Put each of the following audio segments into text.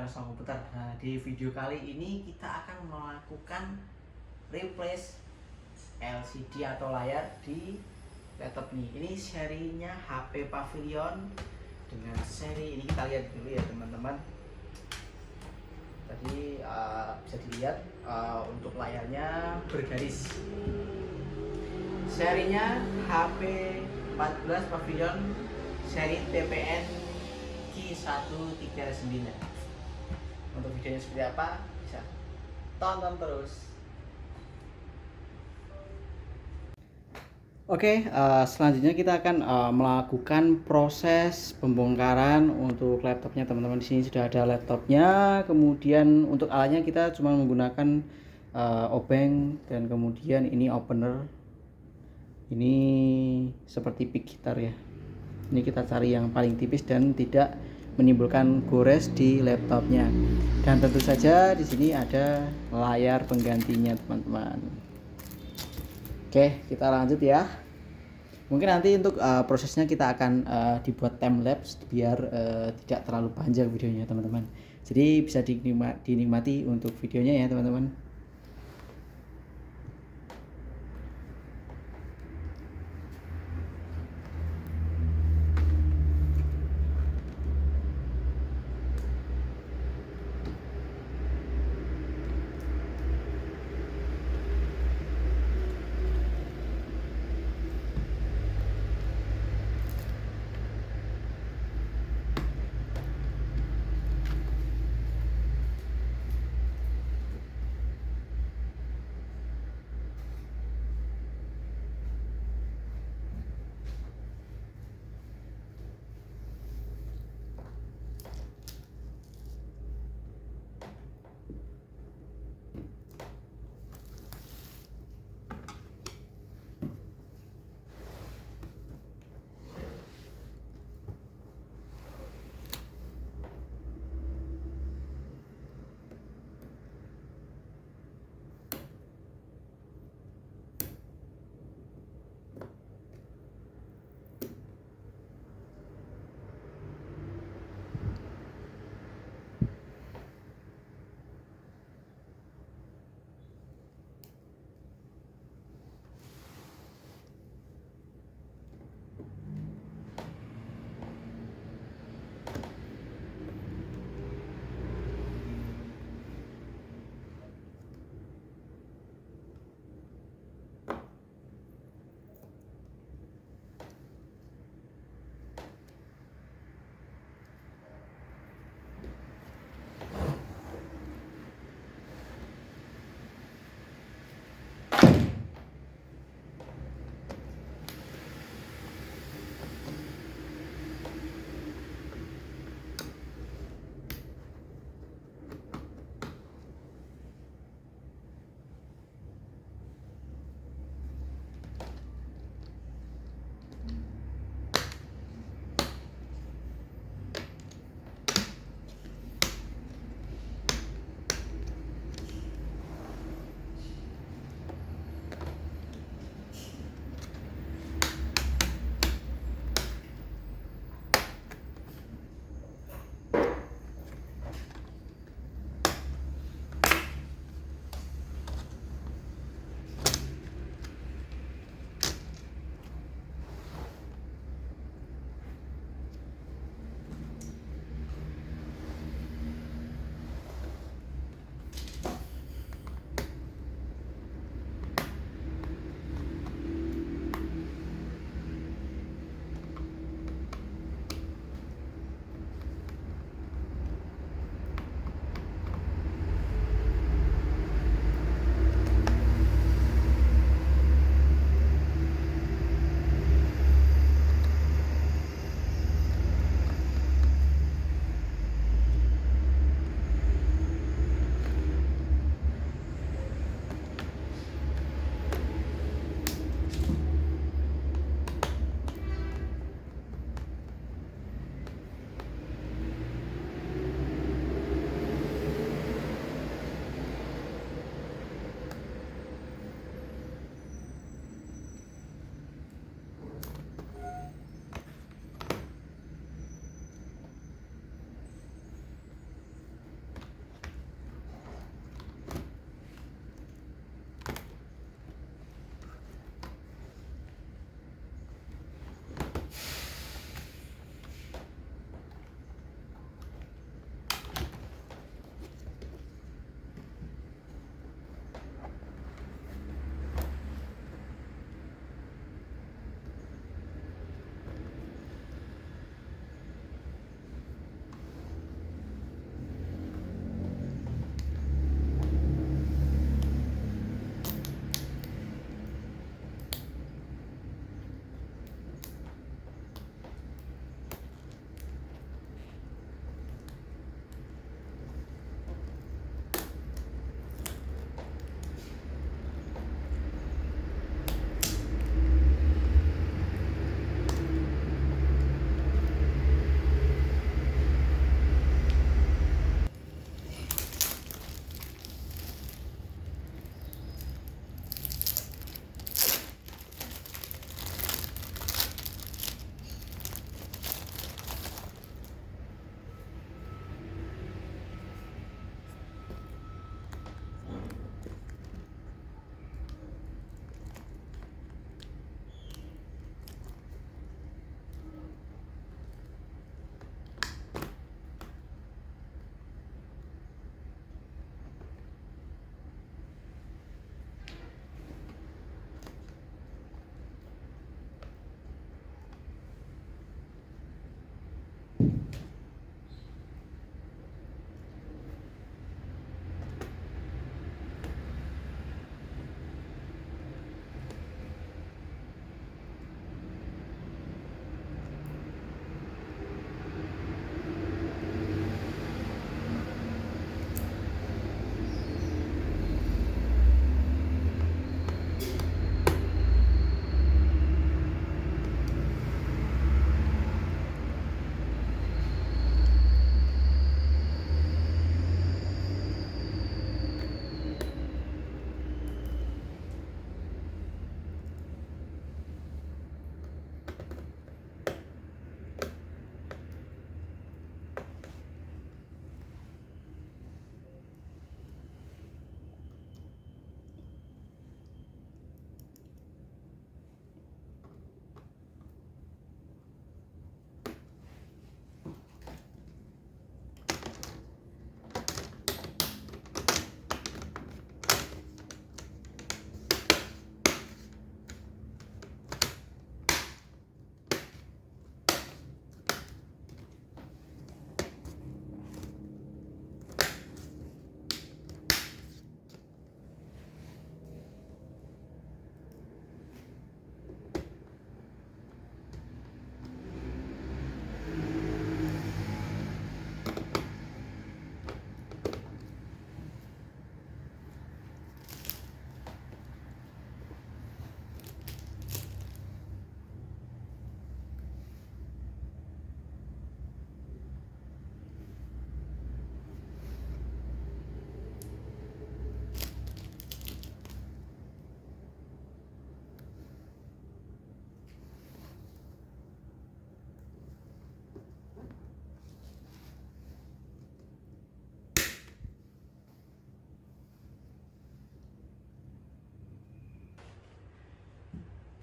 Internasional Komputer. Nah, di video kali ini kita akan melakukan replace LCD atau layar di laptop nih. Ini serinya HP Pavilion dengan seri ini, kita lihat dulu ya teman-teman. Tadi bisa dilihat untuk layarnya bergaris. Serinya HP 14 Pavilion seri TPN-Q139. Untuk videonya seperti apa bisa tonton terus. Oke, selanjutnya kita akan melakukan proses pembongkaran untuk laptopnya teman-teman. Di sini sudah ada laptopnya. Kemudian untuk alatnya kita cuma menggunakan obeng dan kemudian ini opener. Ini seperti pick gitar ya. Ini kita cari yang paling tipis dan tidak menimbulkan gores di laptopnya. Dan tentu saja di sini ada layar penggantinya teman-teman. Oke, kita lanjut ya. Mungkin nanti untuk prosesnya kita akan dibuat time lapse biar tidak terlalu panjang videonya teman-teman. Jadi bisa dinikmati untuk videonya ya teman-teman.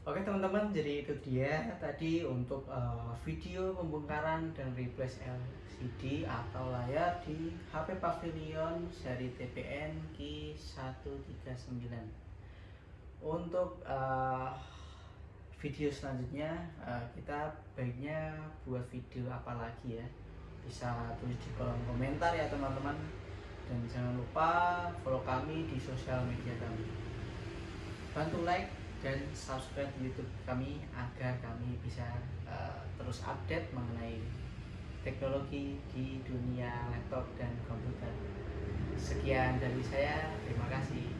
Oke teman-teman, jadi itu dia tadi untuk video pembongkaran dan replace LCD atau layar di HP Pavilion seri TPN-Q139. Untuk video selanjutnya kita baiknya buat video apa lagi ya, bisa tulis di kolom komentar ya teman-teman, dan jangan lupa follow kami di sosial media kami, bantu like dan subscribe YouTube kami agar kami bisa terus update mengenai teknologi di dunia laptop dan komputer. Sekian dari saya, terima kasih.